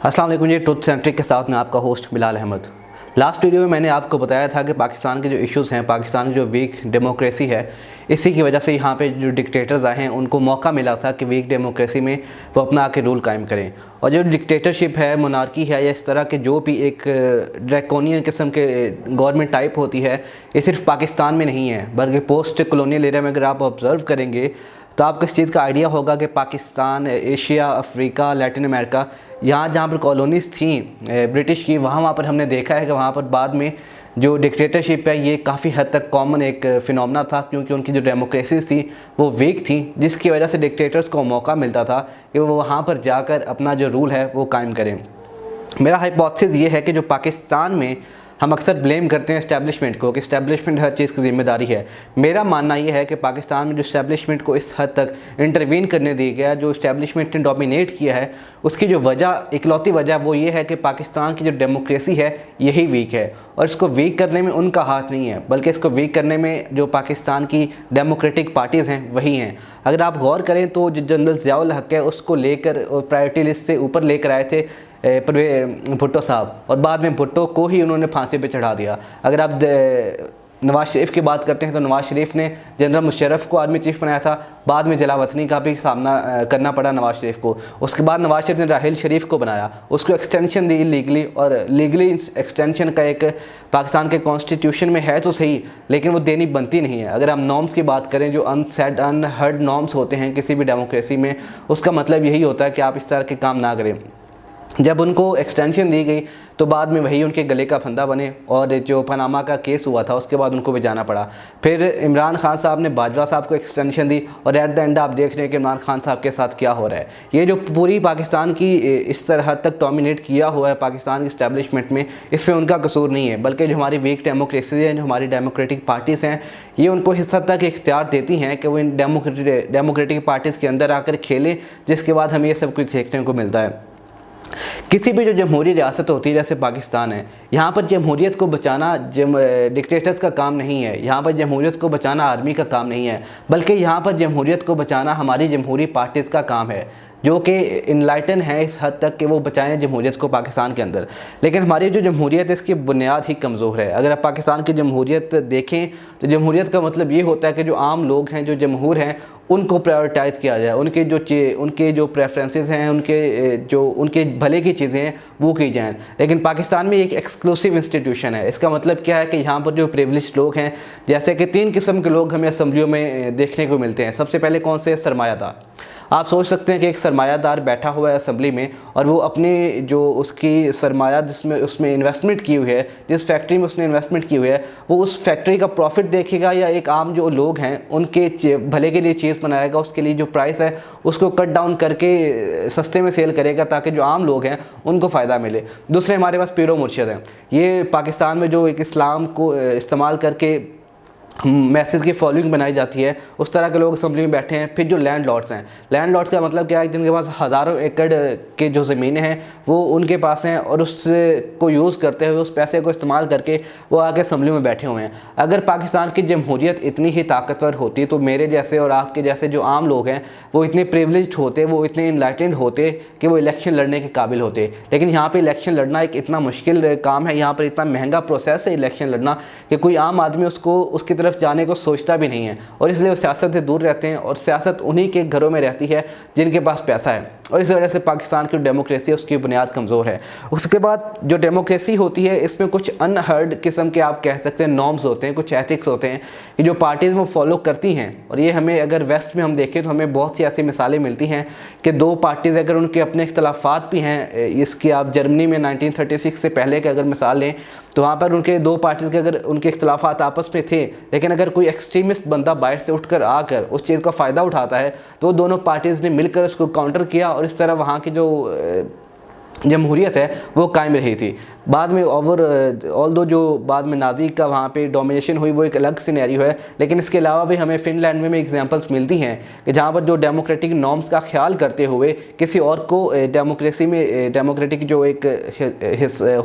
अस्सलाम वालेकुम जी। Truth centric के साथ में आपका host Bilal Ahmed. Last video में मैंने आपको बताया था कि पाकिस्तान के जो इश्यूज़ हैं, पाकिस्तान की जो वीक डेमोक्रेसी है, इसी की वजह से यहाँ पे जो डिक्टेटर्स आए हैं उनको मौका मिला था कि वीक डेमोक्रेसी में वो अपना आके रूल कायम करें। और जो डिक्टेटरशिप है, मोनार्की है, या इस तरह के जो भी एक ड्रैकोनियन किस्म के गवर्नमेंट टाइप होती है, ये सिर्फ पाकिस्तान में नहीं है बल्कि पोस्ट कॉलोनियल एरिया में अगर आप ऑब्ज़र्व करेंगे तो आपको इस चीज़ का आइडिया होगा कि Pakistan, Asia, Africa, Latin America, यहाँ जहाँ पर कॉलोनीज़ थी ब्रिटिश की, वहाँ पर हमने देखा है कि वहाँ पर बाद में जो डिक्टेटरशिप है ये काफ़ी हद तक कॉमन एक फिनोमेना था, क्योंकि उनकी जो डेमोक्रेसीज थी वो वीक थी, जिसकी वजह से डिक्टेटर्स को मौका मिलता था कि वो वहाँ पर जाकर अपना जो रूल है वो कायम करें। मेरा हाइपोथेसिस ये है कि जो पाकिस्तान में हम अक्सर ब्लेम करते हैं इस्टेब्लिशमेंट को कि इस्टेब्लिशमेंट हर चीज़ की ज़िम्मेदारी है, मेरा मानना ये है कि पाकिस्तान में जो इस्टेब्लिशमेंट को इस हद तक इंटरवीन करने दिया गया, जो इस्टेब्लिशमेंट ने डोमिनेट किया है, उसकी जो वजह, इकलौती वजह वो ये है कि पाकिस्तान की जो डेमोक्रेसी है यही वीक है। और इसको वीक करने में उनका हाथ नहीं है, बल्कि इसको वीक करने में जो पाकिस्तान की डेमोक्रेटिक पार्टीज़ हैं वही हैं। अगर आप गौर करें तो जो जनरल ज़ियाउल हक है उसको लेकर और प्रायोरिटी लिस्ट से ऊपर लेकर आए थे भुट्टो साहब, और बाद में भुट्टो को ही उन्होंने फांसी पे चढ़ा दिया। अगर आप नवाज शरीफ की बात करते हैं तो नवाज शरीफ ने जनरल मुशर्रफ को आर्मी चीफ बनाया था, बाद में जलावतनी का भी सामना करना पड़ा नवाज शरीफ को। उसके बाद नवाज शरीफ ने राहिल शरीफ को बनाया, उसको एक्सटेंशन दी लीगली, और लीगली एक्सटेंशन का एक पाकिस्तान के कॉन्स्टिट्यूशन में है तो सही, लेकिन वो देनी बनती नहीं है। अगर हम नॉर्म्स की बात करें, जो अनसेड अनहर्ड नॉर्म्स होते हैं किसी भी डेमोक्रेसी में, उसका मतलब यही होता है कि आप इस तरह के काम ना करें। जब उनको एक्सटेंशन दी गई तो बाद में वही उनके गले का फंदा बने, और जो पनामा का केस हुआ था उसके बाद उनको भी जाना पड़ा। फिर इमरान खान साहब ने बाजवा साहब को एक्सटेंशन दी, और एट द एंड आप देख रहे हैं कि इमरान खान साहब के साथ क्या हो रहा है। ये जो पूरी पाकिस्तान की इस तरह तक डोमिनेट किया हुआ है पाकिस्तान की इस्टेब्लिशमेंट में, इसमें उनका कसूर नहीं है, बल्कि जो हमारी वीक डेमोक्रेसी है, जो हमारी डेमोक्रेटिक पार्टीज़ हैं, ये उनको इस हद तक इख्तियार देती हैं कि वो इन डेमोक्रेटिक पार्टीज़ के अंदर आकर खेलें, जिसके बाद हमें ये सब कुछ देखने को मिलता है। किसी भी जो जमहूरी रियासत होती है जैसे पाकिस्तान है, यहाँ पर जमहूरियत को बचाना डिक्टेटर्स का काम नहीं है, यहाँ पर जमहूरियत को बचाना आर्मी का काम नहीं है, बल्कि यहाँ पर जमहूरियत को बचाना हमारी जमहूरी पार्टीज़ का काम है, जो कि इनलाइटन है इस हद तक कि वो बचाएं जमहूरियत को पाकिस्तान के अंदर। लेकिन हमारी जो जमहूरियत है इसकी बुनियाद ही कमज़ोर है। अगर आप पाकिस्तान की जमहूरियत देखें तो जमहूरियत का मतलब ये होता है कि जो आम लोग हैं, जो जमहूर हैं, उनको प्रायोरिटाइज़ किया जाए, उनके जो प्रेफरेंसेस हैं, उनके भले की चीज़ें हैं वो की जाएँ। लेकिन पाकिस्तान में एक एक्सक्लूसिव इंस्टीट्यूशन है। इसका मतलब क्या है कि यहाँ पर जो प्रिविलेज्ड लोग हैं, जैसे कि 3 किस्म के लोग हमें असम्बलियों में देखने को मिलते हैं। सबसे पहले कौन से? सरमायादार। आप सोच सकते हैं कि एक सरमायादार बैठा हुआ है असम्बली में, और वो अपनी जो उसकी सरमाया जिसमें उसमें इन्वेस्टमेंट की हुई है, जिस फैक्ट्री में उसने इन्वेस्टमेंट की हुई है, वो उस फैक्ट्री का प्रॉफिट देखेगा, या एक आम जो लोग हैं उनके भले के लिए चीज़ बनाएगा, उसके लिए जो प्राइस है उसको कट डाउन करके सस्ते में सेल करेगा ताकि जो आम लोग हैं उनको फ़ायदा मिले। दूसरे हमारे पास पीरो मुर्शिद हैं। ये पाकिस्तान में जो एक इस्लाम को इस्तेमाल करके मैसेज की फॉलोइंग बनाई जाती है, उस तरह के लोग असम्बली में बैठे हैं। फिर जो लैंड लॉर्ड्स हैं, लैंड लॉर्ड्स का मतलब क्या है? जिनके पास हज़ारों एकड़ के जो ज़मीनें हैं वो उनके पास हैं, और उसको यूज़ करते हुए, उस पैसे को इस्तेमाल करके वो आके असम्बली में बैठे हुए हैं। अगर पाकिस्तान की जमहूरियत इतनी ही ताकतवर होती तो मेरे जैसे और आपके जैसे जो आम लोग हैं वो इतने प्रिविलेज्ड होते, वो इतने इनलाइटेंड होते कि वो इलेक्शन लड़ने के काबिल होते। लेकिन यहाँ पर इलेक्शन लड़ना एक इतना मुश्किल काम है, यहाँ पर इतना महंगा प्रोसेस है इलेक्शन लड़ना, कि कोई आम आदमी उसकी तरफ जाने को सोचता भी नहीं है, और इसलिए वो सियासत से दूर रहते हैं, और सियासत उन्हीं के घरों में रहती है जिनके पास पैसा है, और इस वजह से पाकिस्तान की डेमोक्रेसी है उसकी बुनियाद कमज़ोर है। उसके बाद जो डेमोक्रेसी होती है इसमें कुछ अनहर्ड किस्म के आप कह सकते हैं नॉर्म्स होते हैं, कुछ एथिक्स होते हैं कि जो पार्टीज़ वो फॉलो करती हैं। और ये हमें अगर वेस्ट में हम देखें तो हमें बहुत सी ऐसी मिसालें मिलती हैं कि 2 पार्टीज़ अगर उनके अपने इख्तलाफात भी हैं, इसकी आप जर्मनी में 1936 से पहले की अगर मिसाल लें तो वहाँ पर उनके 2 पार्टीज़ के अगर उनके इख्तलाफात आपस में थे, लेकिन अगर कोई एक्सट्रीमिस्ट बंदा बाहर से उठकर आकर उस चीज़ का फ़ायदा उठाता है तो दोनों पार्टीज़ ने मिलकर उसको काउंटर किया, और इस तरह वहाँ की जो जमहूरियत है वो कायम रही थी। बाद में ऑल्दो जो बाद में नाज़ी का वहाँ पे डोमिनेशन हुई वो एक अलग सिनेरियो है, लेकिन इसके अलावा भी हमें फिनलैंड में एग्जांपल्स मिलती हैं कि जहाँ पर जो डेमोक्रेटिक नॉर्म्स का ख्याल करते हुए किसी और को डेमोक्रेसी में डेमोक्रेटिक जो एक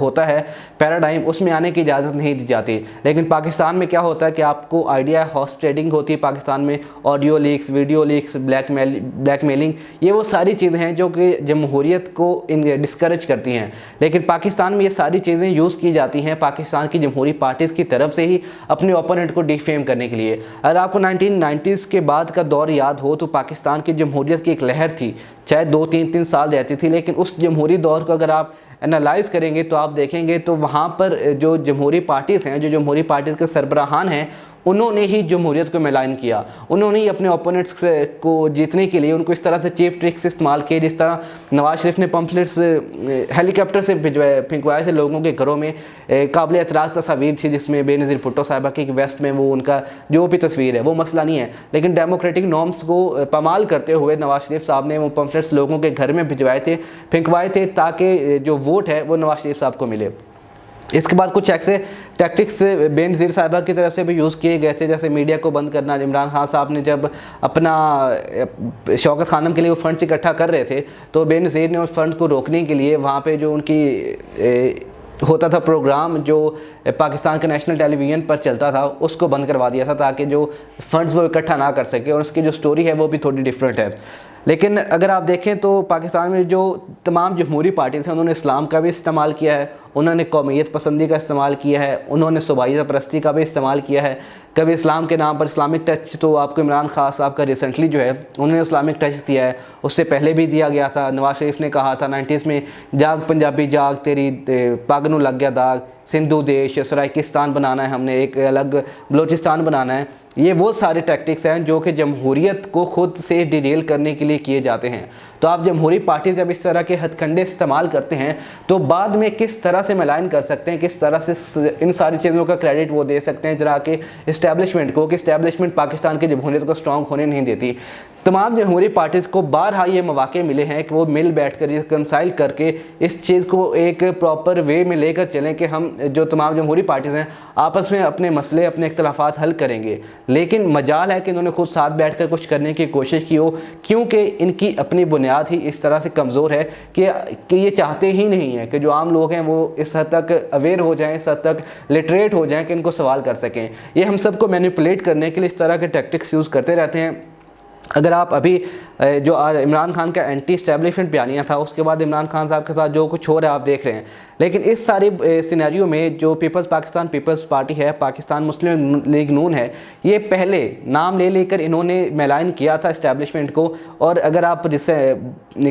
होता है पैराडाइम, उसमें आने की इजाज़त नहीं दी जाती। लेकिन पाकिस्तान में क्या होता है कि आपको आइडिया हॉर्स ट्रेडिंग होती है पाकिस्तान में, audio leaks, video leaks, blackmailing, ये वो सारी चीज़ें हैं जो कि जमहूरियत को डिस्करेज डिस्करेज करती हैं। लेकिन पाकिस्तान में ये सारी चीज़ें यूज़ की जाती हैं पाकिस्तान की जमहूरी पार्टीज़ की तरफ से ही अपने ओपोनेंट को डिफेम करने के लिए। अगर आपको 1990s के बाद का दौर याद हो तो पाकिस्तान की जमहूरियत की एक लहर थी, चाहे 2-3 साल रहती थी, लेकिन उस जमहूरी दौर को अगर आप एनालाइज़ करेंगे तो आप देखेंगे तो वहाँ पर जो जमहूरी पार्टीज़ हैं, जो जमहूरी पार्टीज़ के सरबराहान हैं, उन्होंने ही जमहूरियत को मिलान किया। उन्होंने ही अपने ओपोनेंट्स को जीतने के लिए उनको इस तरह से चीप ट्रिक्स इस्तेमाल किए, जिस तरह नवाज शरीफ ने पम्फलेट्स हेलीकॉप्टर से फिंकवाए थे लोगों के घरों में। काबिल एतराज़ तस्वीर थी जिसमें बेनज़ीर भुट्टो साहिबा की वेस्ट में वो उनका जो भी तस्वीर है वो मसला नहीं है, लेकिन डेमोक्रेटिक नॉर्म्स को पामाल करते हुए नवाज शरीफ साहब ने वो पम्फलेट्स लोगों के घर में भिजवाए थे, फिंकवाए थे, ताकि जो वोट है वो नवाज शरीफ साहब को मिले। इसके बाद कुछ ऐसे टैक्टिक्स बेनज़ीर साहिबा की तरफ से भी यूज़ किए गए थे, जैसे मीडिया को बंद करना। इमरान खान साहब ने जब अपना शौकत खानम के लिए वो फंड्स इकट्ठा कर रहे थे तो बेनज़ीर ने उस फंड को रोकने के लिए वहाँ पे जो उनकी होता था प्रोग्राम जो पाकिस्तान के नेशनल टेलीविज़न पर चलता था उसको बंद करवा दिया था, ताकि जो फंड्स वो इकट्ठा ना कर सके। और उसकी जो स्टोरी है वो भी थोड़ी डिफरेंट है। लेकिन अगर आप देखें तो पाकिस्तान में जो तमाम जमहूरी पार्टीज़ हैं उन्होंने इस्लाम का भी इस्तेमाल किया है, उन्होंने कौमियत पसंदी का इस्तेमाल किया है, उन्होंने सूबाइया परस्ती का भी इस्तेमाल किया है। कभी इस्लाम के नाम पर इस्लामिक टच, तो आपको इमरान खान साहब का रिसेंटली जो है उन्होंने इस्लामिक टच दिया है, उससे पहले भी दिया गया था। नवाज शरीफ ने कहा था 90s में, जाग पंजाबी जाग तेरी पग नूं लग गया दाग, सिंधु देश सराइकिस्तान बनाना है, हमने एक अलग बलोचिस्तान बनाना है। ये वो सारे टैक्टिक्स हैं जो कि जमहूरियत को खुद से डिरेल करने के लिए किए जाते हैं। तो आप जमहूरी पार्टी जब इस तरह के हथकंडे इस्तेमाल करते हैं तो बाद में किस तरह से मिलान कर सकते हैं, किस तरह से इन सारी चीज़ों का क्रेडिट वो दे सकते हैं जरा के इस्टेब्लिशमेंट को, कि इस्टेब्लिशमेंट पाकिस्तान की जमहूरियत को स्ट्रॉन्ग होने नहीं देती। तमाम जमहूरी पार्टीज़ को बारहा ये मौके मिले हैं कि वो मिल बैठ कर रिकनसाइल करके इस चीज़ को एक प्रॉपर वे में लेकर चलें कि हम जो तमाम जमहूरी पार्टीज़ हैं आपस में अपने मसले, अपने इख्तलाफात हल करेंगे। लेकिन मजाल है कि इन्होंने खुद साथ बैठ कर कुछ करने की कोशिश की हो, क्योंकि इनकी अपनी बुनियाद ही इस तरह से कमज़ोर है कि ये चाहते ही नहीं है कि जो आम लोग हैं वो इस हद तक अवेयर हो जाएं, इस हद तक लिटरेट हो जाएं कि इनको सवाल कर सकें। ये हम सबको मैनिपुलेट करने के लिए इस तरह के टैक्टिक्स यूज़ करते रहते हैं। अगर आप अभी जो इमरान खान का एंटी इस्टेब्लिशमेंट बयानिया था, उसके बाद इमरान खान साहब के साथ जो कुछ हो रहा है आप देख रहे हैं। लेकिन इस सारी सिनेरियो में जो पाकिस्तान पीपल्स पार्टी है, पाकिस्तान मुस्लिम लीग नून है, ये पहले नाम ले लेकर इन्होंने मैलान किया था इस्टेब्लिशमेंट को। और अगर आप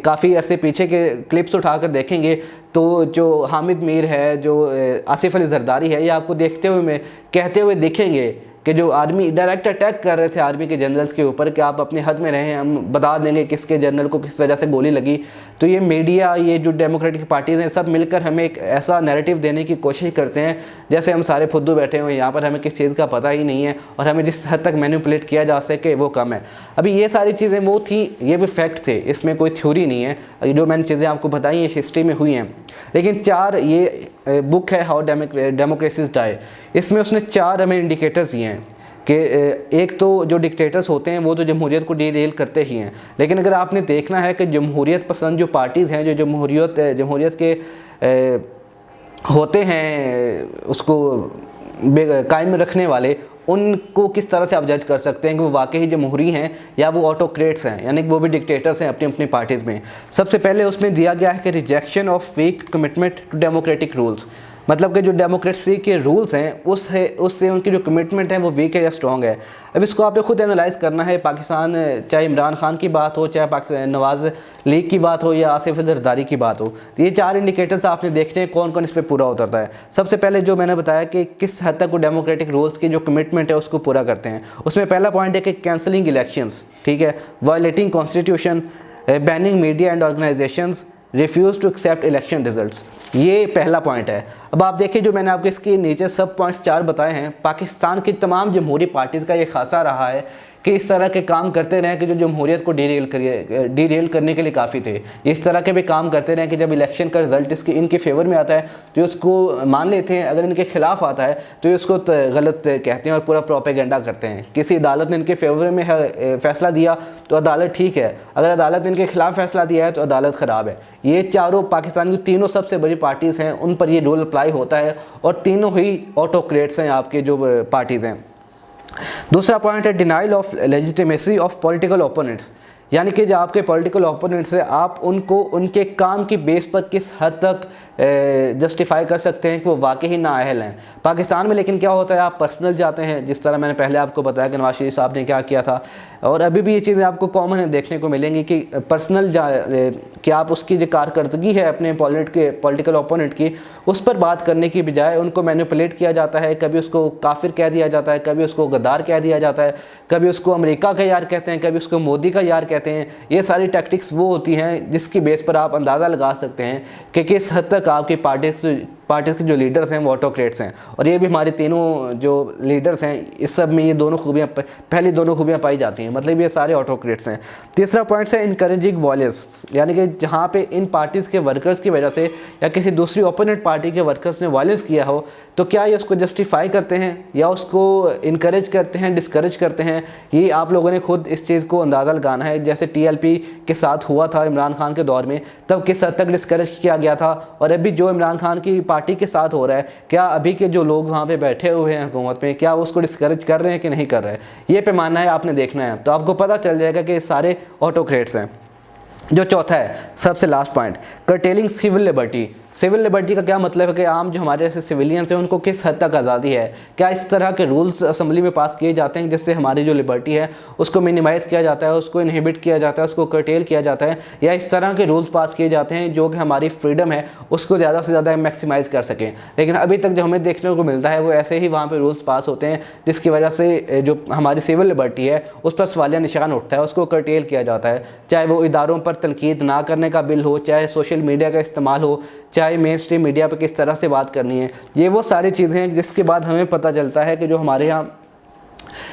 काफ़ी अरसे पीछे के क्लिप्स उठाकर देखेंगे तो जो हामिद मीर है, जो आसिफ अली जरदारी है, ये आपको देखते हुए कहते हुए दिखेंगे कि जो आर्मी डायरेक्ट अटैक कर रहे थे आर्मी के जनरल्स के ऊपर कि आप अपने हद में रहें, हम बता देंगे किसके जनरल को किस वजह से गोली लगी। तो ये मीडिया, ये जो डेमोक्रेटिक पार्टीज़ हैं, सब मिलकर हमें एक ऐसा नैरेटिव देने की कोशिश करते हैं जैसे हम सारे फुद्दू बैठे हुए हैं यहाँ पर, हमें किस चीज़ का पता ही नहीं है और हमें जिस हद तक मैनिपुलेट किया जा सके वो कम है। अभी ये सारी चीज़ें वो थी, ये भी फैक्ट थे, इसमें कोई थ्योरी नहीं है। जो मैंने चीज़ें आपको बताई ये हिस्ट्री में हुई हैं। लेकिन चार, ये बुक है हाउ डेमोक्रेसीज डाई, इसमें उसने 4 हमें इंडिकेटर्स दिए हैं कि एक तो जो डिक्टेटर्स होते हैं वो तो जमहूरियत को डीरेल करते ही हैं। लेकिन अगर आपने देखना है कि जमहूरियत पसंद जो पार्टीज़ हैं, जो जमहूरियत के होते हैं उसको कायम रखने वाले, उनको किस तरह से आप जज कर सकते हैं कि वो वाकई जमहूरी हैं या वो ऑटोक्रेट्स हैं, यानी कि वो भी डिक्टेटर्स हैं अपनी अपनी पार्टीज़ में। सबसे पहले उसमें दिया गया है कि rejection of weak commitment to democratic rules, मतलब कि जो डेमोक्रेसी के रूल्स हैं उससे उनकी जो कमिटमेंट है वो वीक है या स्ट्रॉन्ग है। अब इसको आपने खुद एनालाइज़ करना है। पाकिस्तान, चाहे इमरान खान की बात हो, चाहे नवाज़ लीग की बात हो या आसिफ जरदारी की बात हो, तो ये 4 इंडिकेटर्स आपने देखने हैं कौन कौन इस पर पूरा उतरता है। सबसे पहले जो मैंने बताया कि किस हद तक वो डेमोक्रेटिक रूल्स की जो कमिटमेंट है उसको पूरा करते हैं। उसमें पहला पॉइंट है कि कैंसलिंग इलेक्शंस, ठीक है, violating constitution, banning media and organisations, refuse to accept election results, ये पहला पॉइंट है। अब आप देखिए जो मैंने आपको इसके नीचे सब पॉइंट्स 4 बताए हैं, पाकिस्तान की तमाम जमहूरी पार्टीज़ का ये खासा रहा है कि इस तरह के काम करते रहें कि जो जमहूरियत को डीरेल करने के लिए काफ़ी थे। इस तरह के भी काम करते रहें कि जब इलेक्शन का रिजल्ट इनके फेवर में आता है तो उसको मान लेते हैं, अगर इनके खिलाफ आता है तो उसको गलत कहते हैं और पूरा प्रोपेगेंडा करते हैं। किसी अदालत ने इनके फेवर में फ़ैसला दिया तो अदालत ठीक है, अगर अदालत ने इनके खिलाफ फैसला दिया है तो अदालत ख़राब है। ये चारों पाकिस्तान की तीनों सबसे बड़ी पार्टीज़ हैं, उन पर ये रूल अप्लाई होता है और तीनों ही ऑटोक्रेट्स हैं आपके जो पार्टीज़ हैं। दूसरा पॉइंट है denial of legitimacy of political opponents, यानी कि जो आपके पॉलिटिकल ओपोनेंट्स हैं, आप उनको उनके काम की बेस पर किस हद तक जस्टिफाई कर सकते हैं कि वो वाकई ही नाअहल हैं। पाकिस्तान में लेकिन क्या होता है, आप पर्सनल जाते हैं, जिस तरह मैंने पहले आपको बताया कि नवाज शरीफ साहब ने क्या किया था, और अभी भी ये चीज़ें आपको कॉमन है देखने को मिलेंगी कि पर्सनल कि आप उसकी जो कारकर्दगी है अपने पॉलिटिकल ओपोनेंट की, उस पर बात करने की बजाय उनको मैनिपुलेट किया जाता है। कभी उसको काफिर कह दिया जाता है, कभी उसको गद्दार कह दिया जाता है, कभी उसको अमेरिका का यार कहते हैं, कभी उसको मोदी का यार कहते हैं। ये सारी टैक्टिक्स वो होती हैं जिसकी बेस पर आप अंदाज़ा लगा सकते हैं कि किस हद तक आपकी पार्टी के जो लीडर्स हैं वो ऑटोक्रेट्स हैं। और ये भी हमारे तीनों जो लीडर्स हैं, इस सब में ये दोनों खूबियाँ, पहली दोनों खूबियाँ पाई जाती हैं, मतलब ये सारे ऑटोक्रेट्स हैं। तीसरा पॉइंट है इनकरेजिंग वॉयलेंस, यानी कि जहाँ पे इन पार्टीज़ के वर्कर्स की वजह से या किसी दूसरी ओपोनेंट पार्टी के वर्कर्स ने वायलेंस किया हो, तो क्या ये उसको जस्टिफाई करते हैं या उसको इनकरेज करते हैं, डिस्करेज करते हैं। ये आप लोगों ने खुद इस चीज़ को अंदाज़ा लगाना है। जैसे TLP के साथ हुआ था इमरान खान के दौर में, तब किस हद तक डिस्करेज किया गया था, और अभी जो इमरान खान की पार्टी के साथ हो रहा है, क्या अभी के जो लोग वहाँ पे बैठे हुए हैं हुकूमत में, क्या वो उसको डिस्करेज कर रहे हैं कि नहीं कर रहे हैं। ये पैमाना है, आपने देखना है, तो आपको पता चल जाएगा कि ये सारे ऑटोक्रेट्स हैं। जो चौथा है, सबसे last point, curtailing civil liberty. Civil liberty का क्या मतलब है कि आम जो हमारे जैसे सिविलियंस हैं उनको किस हद तक आज़ादी है। क्या इस तरह के रूल्स असेंबली में पास किए जाते हैं जिससे हमारी जो लिबर्टी है उसको मिनिमाइज़ किया जाता है, उसको इनहिबिट किया जाता है, उसको कर्टेल किया जाता है, या इस तरह के रूल्स पास किए जाते हैं जो कि हमारी फ्रीडम है उसको ज़्यादा से ज़्यादा मैक्सिमाइज़ कर सकें। लेकिन अभी तक जो हमें देखने को मिलता है वो ऐसे ही वहाँ पर रूल्स पास होते हैं जिसकी वजह से जो हमारी सिविल लिबर्टी है उस पर सवालिया निशान उठता है, उसको कर्टेल किया जाता है। चाहे वो इदारों पर तनकीद ना करने का बिल हो, चाहे सोशल मीडिया का इस्तेमाल हो, चाहे मेन स्ट्रीम मीडिया पर किस तरह से बात करनी है। ये वो सारी चीज़ें हैं जिसके बाद हमें पता चलता है कि जो हमारे यहाँ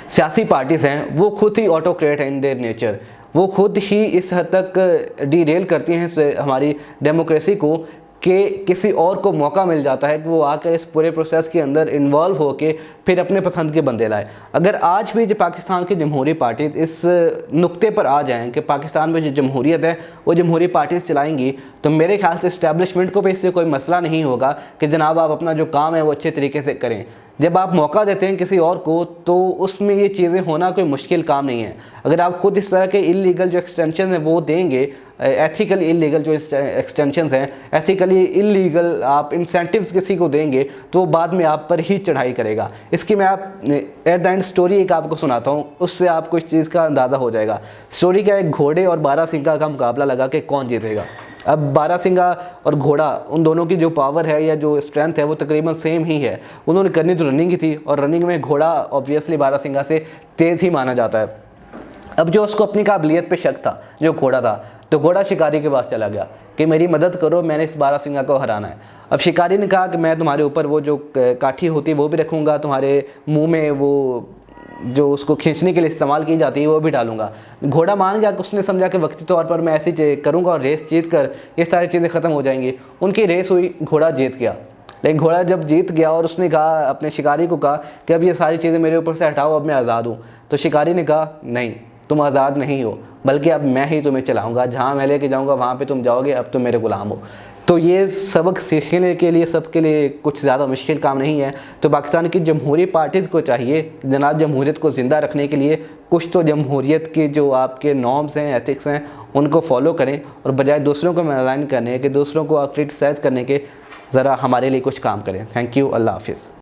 सियासी पार्टीज़ हैं वो खुद ही ऑटोक्रेट हैं इन देयर नेचर। वो खुद ही इस हद तक डीरेल करती हैं हमारी डेमोक्रेसी को कि किसी और को मौका मिल जाता है कि वो आकर इस पूरे प्रोसेस के अंदर इन्वॉल्व होकर फिर अपने पसंद के बंदे लाए। अगर आज भी जो पाकिस्तान की जमहूरी पार्टी इस नुक्ते पर आ जाएं कि पाकिस्तान में जो जमहूरियत है वो जमहूरी पार्टीज चलाएंगी, तो मेरे ख्याल से इस्टेब्लिशमेंट को भी इससे कोई मसला नहीं होगा कि जनाब आप अपना जो काम है वो अच्छे तरीके से करें। जब आप मौका देते हैं किसी और को तो उसमें ये चीज़ें होना कोई मुश्किल काम नहीं है। अगर आप खुद इस तरह के इलीगल जो एक्सटेंशन हैं वो देंगे, एथिकल इलीगल जो एक्सटेंशंस हैं, एथिकली इलीगल आप इंसेंटिव्स किसी को देंगे तो वो बाद में आप पर ही चढ़ाई करेगा। इसकी मैं आप एट द एंड स्टोरी एक आपको सुनाता हूँ, उससे आपको इस चीज़ का अंदाज़ा हो जाएगा। स्टोरी क्या है, घोड़े और बारहसिंगा का मुकाबला लगा कि कौन जीतेगा। अब बारहसिंगा और घोड़ा, उन दोनों की जो पावर है या जो स्ट्रेंथ है वो तकरीबन सेम ही है। उन्होंने करनी तो रनिंग ही थी, और रनिंग में घोड़ा ऑब्वियसली बारहसिंगा से तेज़ ही माना जाता है। अब जो उसको अपनी काबिलियत पे शक था, जो घोड़ा था, तो घोड़ा शिकारी के पास चला गया कि मेरी मदद करो, मैंने इस बारहसिंगा को हराना है। अब शिकारी ने कहा कि मैं तुम्हारे ऊपर वो जो काठी होती है वो भी रखूँगा, तुम्हारे मुँह में वो जो उसको खींचने के लिए इस्तेमाल की जाती है वो भी डालूंगा। घोड़ा मान गया कि उसने समझा कि वक्ती तौर पर मैं ऐसे करूंगा और रेस जीत कर ये सारी चीज़ें ख़त्म हो जाएंगी। उनकी रेस हुई, घोड़ा जीत गया। लेकिन घोड़ा जब जीत गया और उसने कहा, अपने शिकारी को कहा कि अब ये सारी चीज़ें मेरे ऊपर से हटाओ, अब मैं आज़ाद हूँ, तो शिकारी ने कहा नहीं, तुम आज़ाद नहीं हो, बल्कि अब मैं ही तुम्हें चलाऊँगा, जहाँ मैं लेके जाऊँगा वहाँ पर तुम जाओगे, अब तुम मेरे गुलाम हो। तो ये सबक सीखने के लिए सबके लिए कुछ ज़्यादा मुश्किल काम नहीं है। तो पाकिस्तान की जमहूरी पार्टीज़ को चाहिए जनाब जमहूरियत को ज़िंदा रखने के लिए कुछ तो जमहूरियत के जो आपके नॉर्म्स हैं, एथिक्स हैं, उनको फॉलो करें, और बजाय दूसरों को मैलाइन करने के, दूसरों को क्रिटिसाइज़ करने के, ज़रा हमारे लिए कुछ काम करें। थैंक यू, अल्लाह हाफिज़।